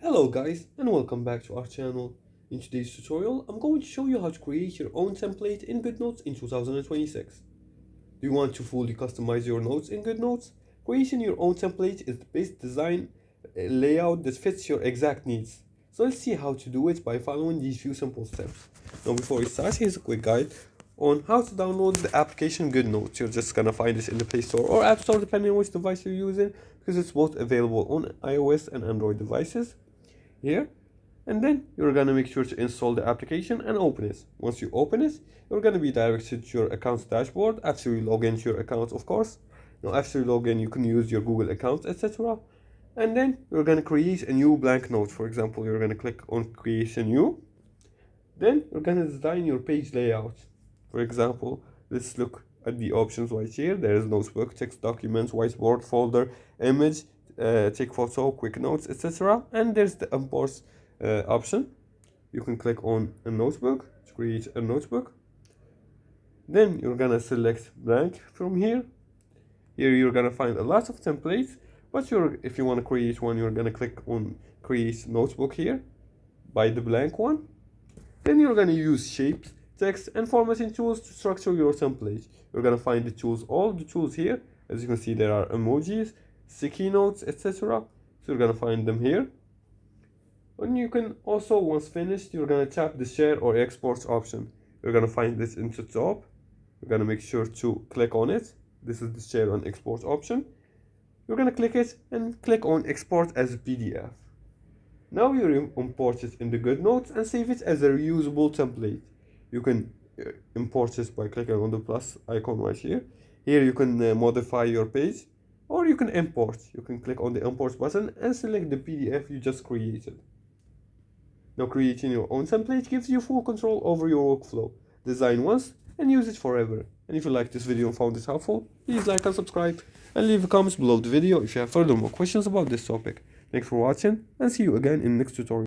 Hello guys and welcome back to our channel. In today's tutorial, I'm going to show you how to create your own template in Goodnotes in 2026. Do you want to fully customize your notes in Goodnotes? Creating your own template is the best design layout that fits your exact needs. So let's see how to do it by following these few simple steps. Now before we start, here's a quick guide on how to download the application Goodnotes. You're just gonna find this in the Play Store or App Store depending on which device you're using, because it's both available on iOS and Android devices here. And then you're gonna make sure to install the application and open it. Once you open it, you're gonna be directed to your account's dashboard after you log into your account, of course. Now after you log in, you can use your Google account, etc. And then you're gonna create a new blank note. For example, you're gonna click on create a new. Then you're gonna design your page layout. For example, let's look at the options right here. There is notebook, text documents, whiteboard, folder, image, take photo, quick notes, etc. And there's the import option. You can click on a notebook to create a notebook. Then you're gonna select blank from here. Here you're gonna find a lot of templates, but if you want to create one, you're gonna click on create notebook here, by the blank one. Then you're gonna use shapes, text, and formatting tools to structure your template. You're gonna find the tools, all the tools here. As you can see, there are emojis, sticky notes, etc. So you're gonna find them here. And you can also, once finished, you're gonna tap the share or export option. You're gonna find this in the top. You're gonna make sure to click on it. This is the share and export option. You're gonna click it and click on export as a PDF. Now you import it in the Goodnotes and save it as a reusable template. You can import it by clicking on the plus icon right here. Here you can modify your page, or you can import. You can click on the import button and select the PDF you just created. Now creating your own template gives you full control over your workflow. Design once and use it forever. And if you liked this video and found it helpful, please like and subscribe and leave a comment below the video if you have further more questions about this topic. Thanks for watching and see you again in the next tutorial.